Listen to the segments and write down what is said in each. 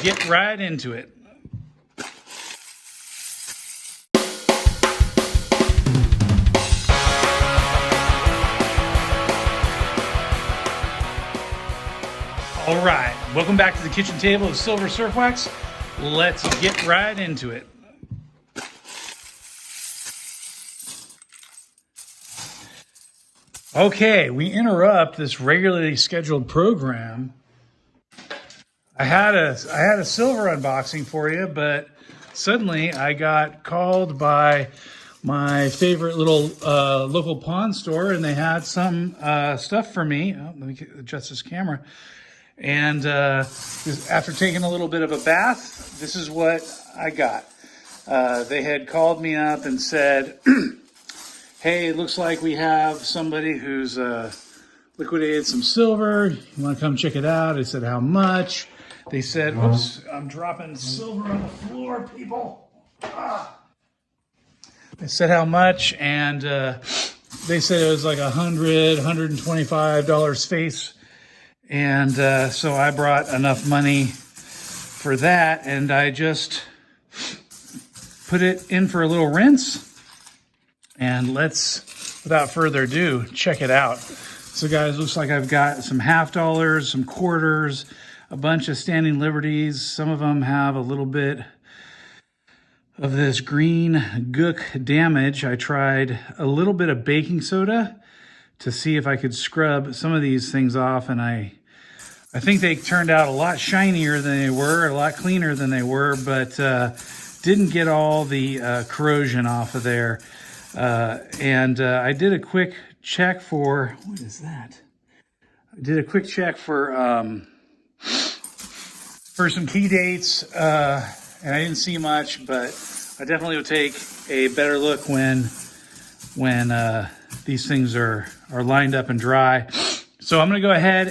get right into it. All right, welcome back to the kitchen table of Silver Surf Wax. Let's get right into it. Okay, we interrupt this regularly scheduled program. I had a silver unboxing for you, but suddenly I got called by my favorite little local pawn store, and they had some stuff for me. Oh, let me adjust this camera. And after taking a little bit of a bath, this is what I got. They had called me up and said, hey, it looks like we have somebody who's liquidated some silver. You want to come check it out? I said, how much? They said, whoops, I'm dropping silver on the floor, people. They said how much, and they said it was like $125 face. And so I brought enough money for that, and I just put it in for a little rinse. And let's, without further ado, check it out. So guys, looks like I've got some half dollars, some quarters, a bunch of standing liberties. Some of them have a little bit of this green gook damage. I tried a little bit of baking soda to see if I could scrub some of these things off, and I think they turned out a lot shinier than they were, a lot cleaner than they were, but didn't get all the corrosion off of there. I did a quick check for, what is that? I did a quick check for some key dates, and I didn't see much, but I definitely would take a better look when these things are lined up and dry. So I'm gonna go ahead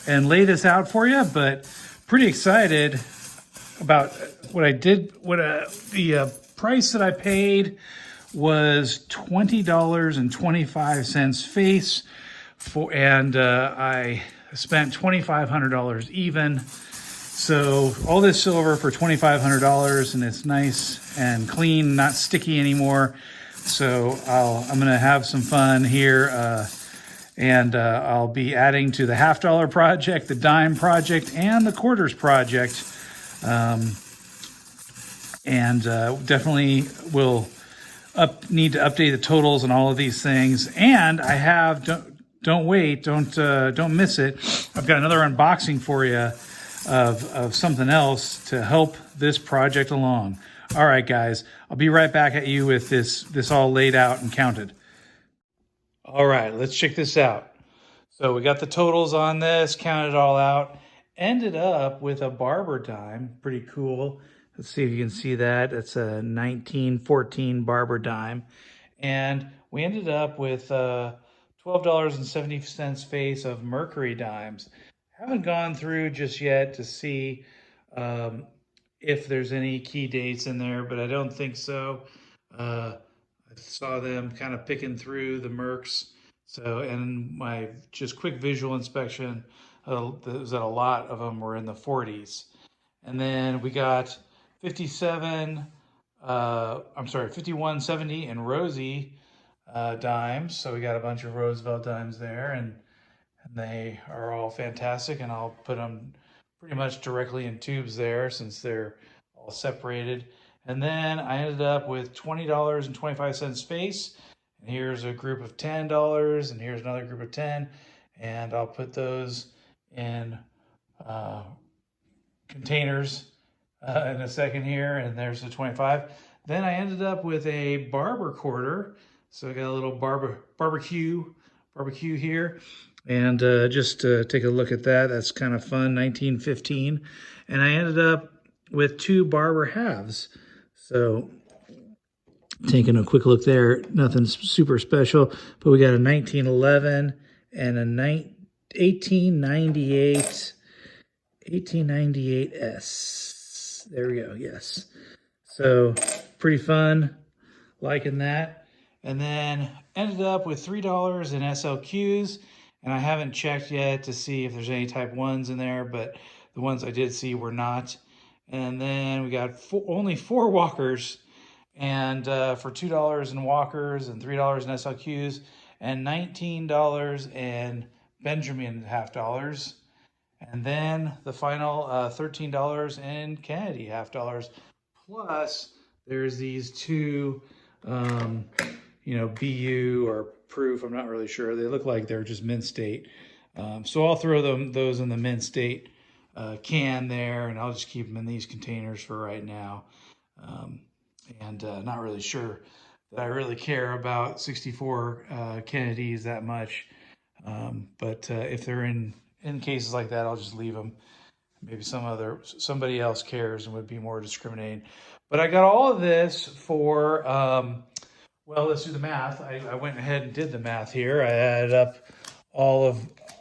and lay this out for you, but pretty excited about what I did. The price that I paid was $20.25 face for, and I spent $2,500 even. So all this silver for $2,500, and it's nice and clean, not sticky anymore. So I'm gonna have some fun here, and I'll be adding to the half dollar project, the dime project, and the quarters project, definitely will need to update the totals on all of these things. And I have, don't miss it, I've got another unboxing for you of something else to help this project along. All right, guys, I'll be right back at you with this all laid out and counted. All right, let's check this out. So we got the totals on this, counted it all out, ended up with a Barber dime. Pretty cool. Let's see if you can see that. That's a 1914 Barber dime. And we ended up with $12.70 face of Mercury dimes. Haven't gone through just yet to see if there's any key dates in there, but I don't think so. I saw them kind of picking through the Mercs. So, and my just quick visual inspection was that a lot of them were in the 40s. And then we got 5170 and Rosie dimes. So we got a bunch of Roosevelt dimes there, and they are all fantastic. And I'll put them pretty much directly in tubes there since they're all separated. And then I ended up with $20.25 face. And here's a group of $10, and here's another group of 10. And I'll put those in containers in a second here. And there's the 25. Then I ended up with a Barber quarter. So I got a little barbecue here. And just take a look at that. That's kind of fun, 1915. And I ended up with 2 Barber halves. So taking a quick look there, nothing super special, but we got a 1911 and a 1898S. There we go, yes. So pretty fun, liking that. And then ended up with $3 in SLQs, and I haven't checked yet to see if there's any type 1s in there, but The ones I did see were not. And then we got only 4 walkers, and for $2 in walkers and $3 in SLQs and $19 in Benjamin half dollars. And then the final $13 in Kennedy half dollars. Plus, there's these 2, BU or proof. I'm not really sure. They look like they're just Mint State. So I'll throw those in the Mint State can there, and I'll just keep them in these containers for right now. Not really sure that I really care about 64 Kennedys that much. But if they're in cases like that, I'll just leave them. Maybe somebody else cares and would be more discriminating. But I got all of this for, well, let's do the math. I went ahead and did the math here. I added up all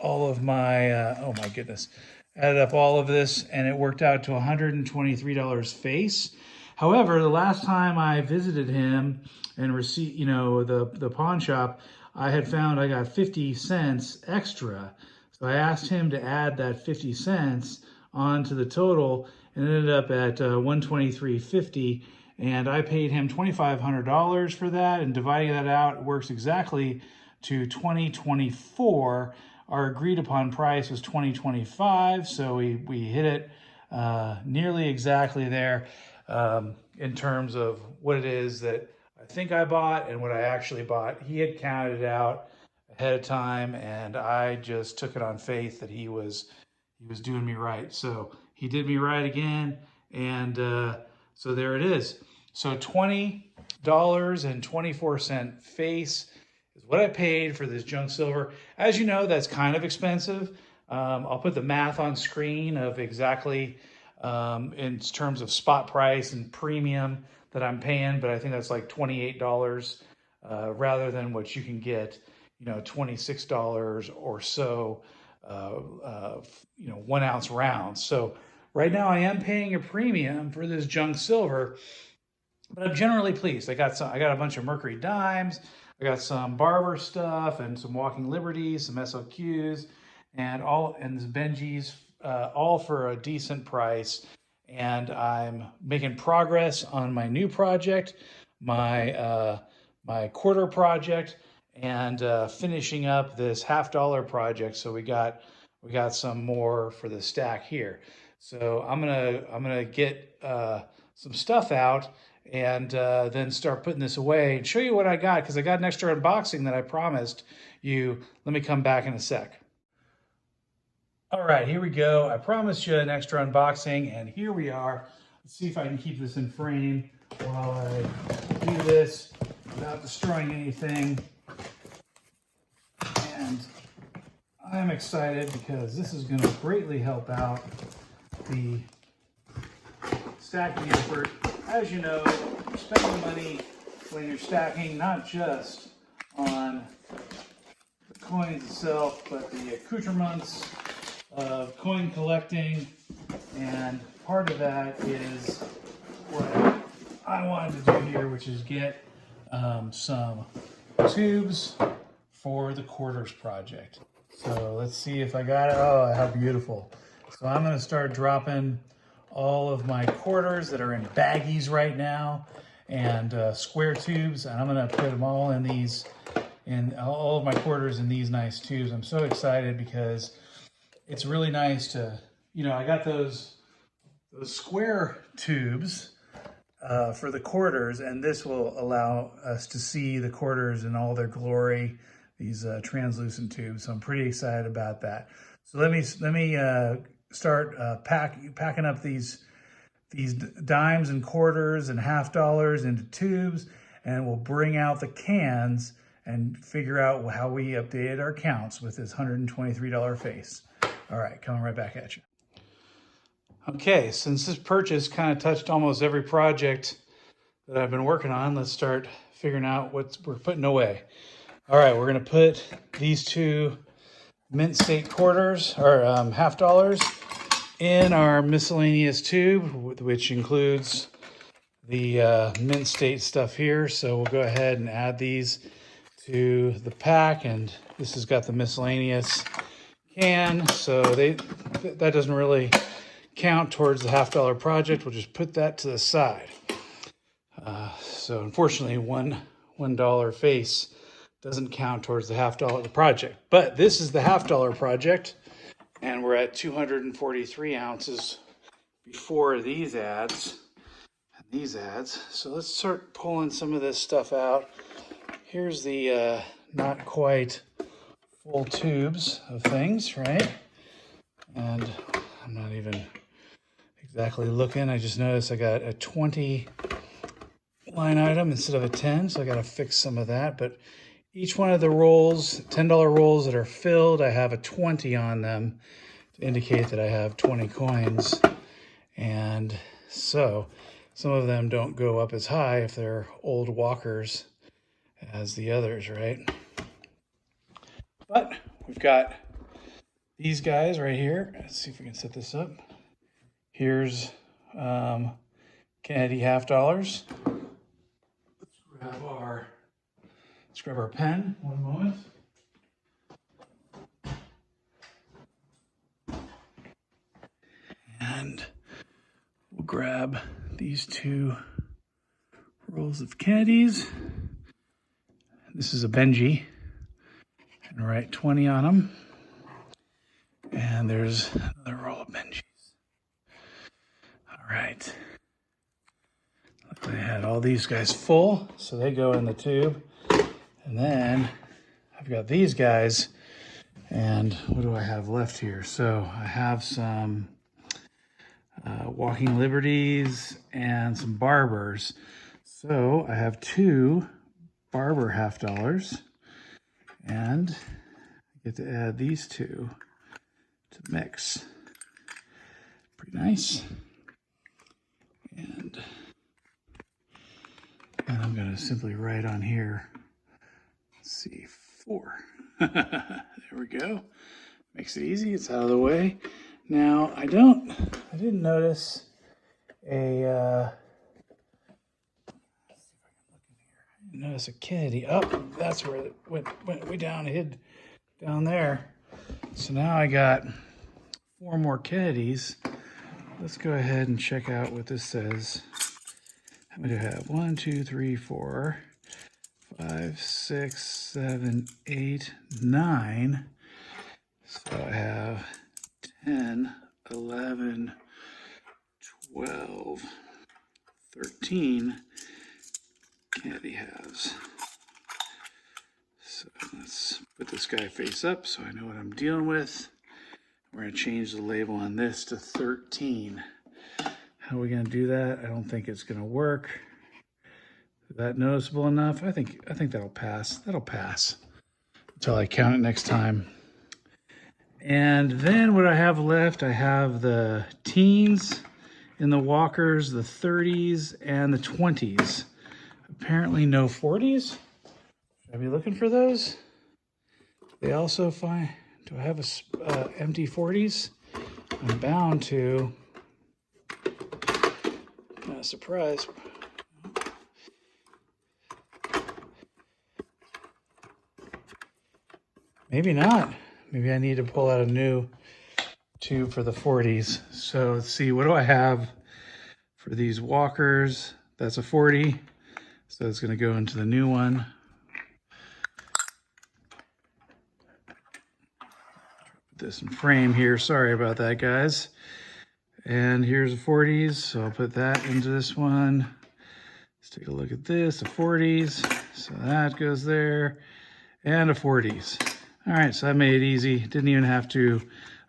of my, oh my goodness, added up all of this, and it worked out to $123 face. However, the last time I visited him and received, the pawn shop, I had found I got 50 cents extra. So I asked him to add that 50 cents onto the total, and it ended up at $123.50. And I paid him $2,500 for that, and dividing that out, it works exactly to $20.24. Our agreed upon price was $20.25, so we hit it nearly exactly there in terms of what it is that I think I bought and what I actually bought. He had counted it out ahead of time, and I just took it on faith that he was doing me right. So he did me right again, and so there it is. So $20.24 face is what I paid for this junk silver. As you know, that's kind of expensive. I'll put the math on screen of exactly in terms of spot price and premium that I'm paying, but I think that's like $28 rather than what you can get, $26 or so, 1 ounce rounds. So right now I am paying a premium for this junk silver, but I'm generally pleased. I got a bunch of Mercury dimes. I got some Barber stuff and some Walking Liberties, some SLQs, and this Benji's, all for a decent price. And I'm making progress on my new project, my quarter project, and finishing up this $50 project. So we got some more for the stack here. So I'm gonna get some stuff out and then start putting this away and show you what I got, because I got an extra unboxing that I promised you. Let me come back in a sec. All right, here we go. I promised you an extra unboxing, and here we are. Let's see if I can keep this in frame while I do this without destroying anything. And I'm excited because this is going to greatly help out the stacking effort. As you know, you're spending money when you're stacking, not just on the coins itself, but the accoutrements of coin collecting, and part of that is what I wanted to do here, which is get some tubes for the quarters project. So let's see if I got it. Oh, how beautiful. So I'm going to start dropping all of my quarters that are in baggies right now, and square tubes, and I'm going to put them all in all of my quarters in these nice tubes. I'm so excited because it's really nice to, I got those square tubes for the quarters, and this will allow us to see the quarters in all their glory, these translucent tubes. So I'm pretty excited about that. So let me start packing up these dimes and quarters and half dollars into tubes, and we'll bring out the cans and figure out how we updated our counts with this $123 face. All right, coming right back at you. Okay, since this purchase kind of touched almost every project that I've been working on, let's start figuring out what we're putting away. All right, we're going to put these 2 Mint State quarters, or half dollars, in our miscellaneous tube, which includes the Mint State stuff here. So we'll go ahead and add these to the pack, and this has got the miscellaneous can, so that doesn't really count towards the $50 project. We'll just put that to the side. So unfortunately, $1 face doesn't count towards the $50 project. But this is the $50 project, and we're at 243 ounces before these ads and these ads. So let's start pulling some of this stuff out. Here's the not quite full tubes of things, right? And I'm not even exactly looking. I just noticed I got a 20 line item instead of a 10, so I got to fix some of that. But each one of the rolls, $10 rolls that are filled, I have a 20 on them to indicate that I have 20 coins. And so some of them don't go up as high if they're old walkers as the others, right? But we've got these guys right here. Let's see if we can set this up. Here's Kennedy $50. Let's grab our pen. One moment. And we'll grab these two rolls of Kennedys. This is a Benji. And write 20 on them. And there's another roll of Benjis. All right. Luckily I had all these guys full, so they go in the tube. And then I've got these guys. And what do I have left here? So I have some Walking Liberties and some Barbers. So I have 2 Barber $50. And I get to add these 2 to mix. Pretty nice. And I'm going to simply write on here, let's see, 4. There we go. Makes it easy. It's out of the way. Now, I didn't notice a, notice a Kennedy. Oh, that's where it went way down, hid down there. So now I got 4 more Kennedys. Let's go ahead and check out what this says. How many do I have? 1, 2, 3, 4, 5, 6, 7, 8, 9. So I have 10, 11, 12, 13 Kennedy halves. So let's put this guy face up so I know what I'm dealing with. We're going to change the label on this to 13. How are we going to do that? I don't think it's going to work. Is that noticeable enough? I think that'll pass. That'll pass until I count it next time. And then what I have left, I have the teens in the walkers, the 30s, and the 20s. Apparently no 40s. Should I be looking for those? They also find, do I have a empty 40s? I'm bound to. Not a surprise. Maybe not. Maybe I need to pull out a new tube for the 40s. So let's see, what do I have for these walkers? That's a 40. So it's going to go into the new one. Put this in frame here. Sorry about that, guys. And here's the 40s. So I'll put that into this one. Let's take a look at this, the 40s. So that goes there. And a 40s. All right, so that made it easy. Didn't even have to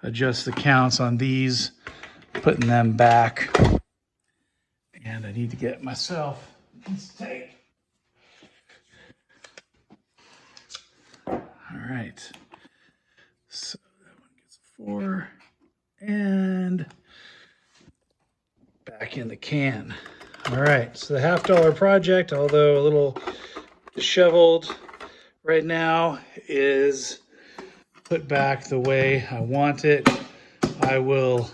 adjust the counts on these, putting them back. And I need to get myself this tape. All right. So that one gets a 4. And back in the can. All right, so the $50 project, although a little disheveled right now, is put back the way I want it. I will,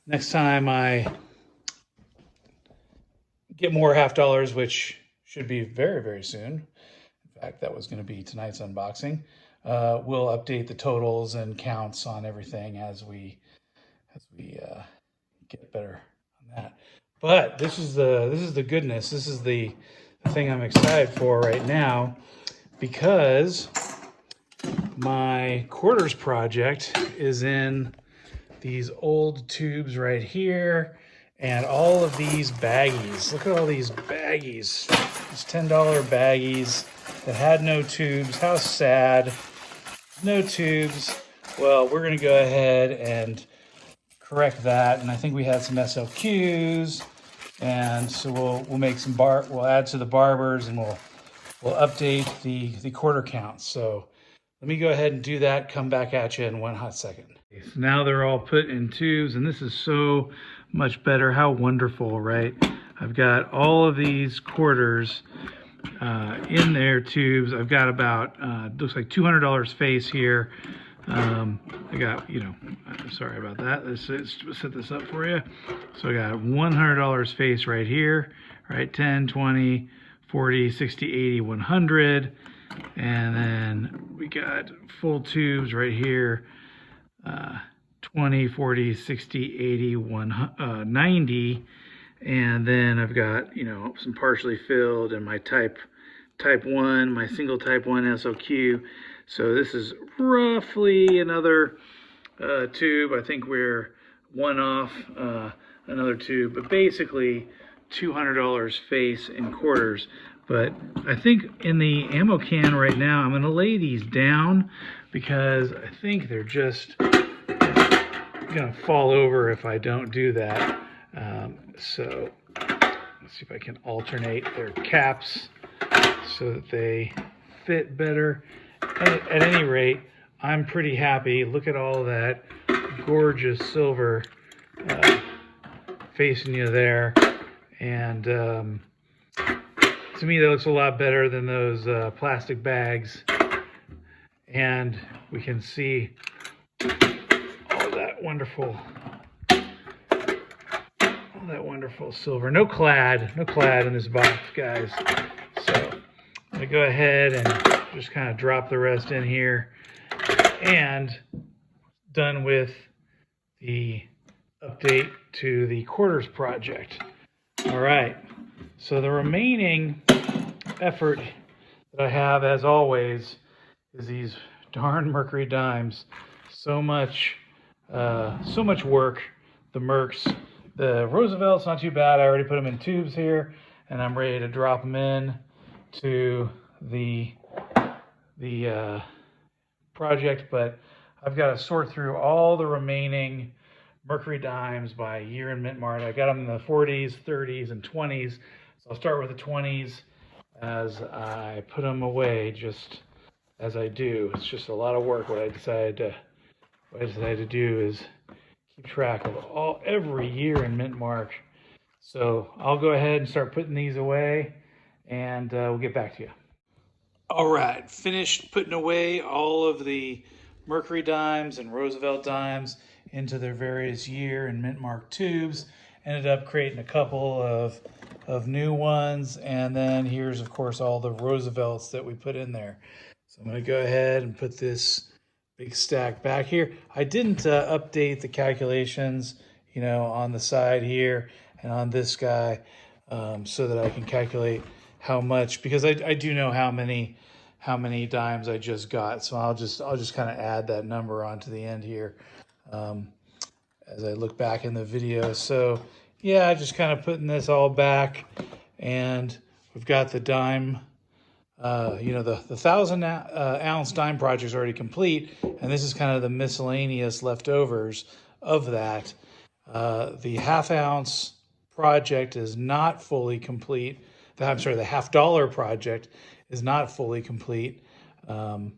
next time I get more $50, which should be very, very soon. In fact, that was going to be tonight's unboxing. We'll update the totals and counts on everything as we get better on that. But this is the goodness. This is the thing I'm excited for right now, because my quarters project is in these old tubes right here, and all of these baggies. Look at all these baggies, these $10 baggies that had no tubes. How sad. No tubes. Well, we're gonna go ahead and correct that, and I think we had some SLQs, and so we'll make some we'll add to the barbers, and we'll update the quarter counts. So let me go ahead and do that, come back at you in one hot second. So now they're all put in tubes, and this is so much better. How wonderful, right? I've got all of these quarters in their tubes. I've got about, looks like $200 face here. I got, sorry about that. Let's set this up for you. So I got $100 face right here, right? 10, 20, 40, 60, 80, 100. And then we got full tubes right here, 20, 40, 60, 80, 90. And then I've got, some partially filled and my type 1, my single type 1 SLQ. So this is roughly another tube. I think we're one off another tube, but basically $200 face in quarters. But I think in the ammo can right now, I'm going to lay these down because I think they're just going to fall over if I don't do that. So let's see if I can alternate their caps so that they fit better. At any rate, I'm pretty happy. Look at all that gorgeous silver facing you there. And to me, that looks a lot better than those plastic bags. And we can see all that wonderful silver. No clad in this box, guys. So I'm gonna go ahead and just kind of drop the rest in here, and done with the update to the quarters project. All right, so the remaining effort that I have, as always, is these darn Mercury dimes. So much work. The Mercs. The Roosevelt's not too bad. I already put them in tubes here, and I'm ready to drop them in to the project. But I've got to sort through all the remaining Mercury dimes by year in Mint Mart. I got them in the 40s, 30s, and 20s. So I'll start with the 20s as I put them away, just as I do. It's just a lot of work. What I decided to do is keep track of every year in Mint Mart. So I'll go ahead and start putting these away, and we'll get back to you. All right, finished putting away all of the Mercury dimes and Roosevelt dimes into their various year and Mint Mart tubes. Ended up creating a couple of new ones, and then here's of course all the Roosevelts that we put in there. So I'm going to go ahead and put this big stack back here. I didn't update the calculations, on the side here and on this guy, so that I can calculate how much, because I do know how many dimes I just got. So I'll just kind of add that number onto the end here as I look back in the video. So yeah, just kind of putting this all back, and we've got the dime. The 1,000 ounce dime project is already complete, and this is kind of the miscellaneous leftovers of that. The half ounce project is not fully complete. The $half project is not fully complete. I'm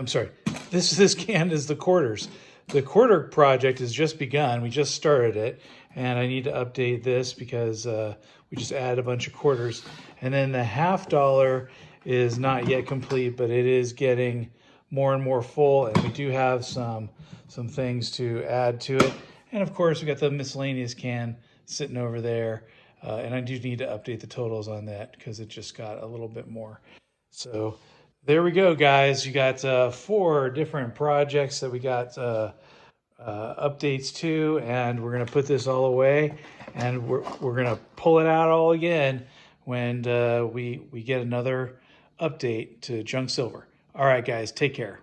sorry, this can is the quarters. The quarter project has just begun. We just started it, and I need to update this because we just added a bunch of quarters. And then the $half is not yet complete, but it is getting more and more full, and we do have some things to add to it. And of course, we got the miscellaneous can sitting over there, and I do need to update the totals on that because it just got a little bit more. So there we go, guys. You got 4 different projects that we got updates too, and we're gonna put this all away, and we're gonna pull it out all again when we get another update to Junk Silver. All right, guys, take care.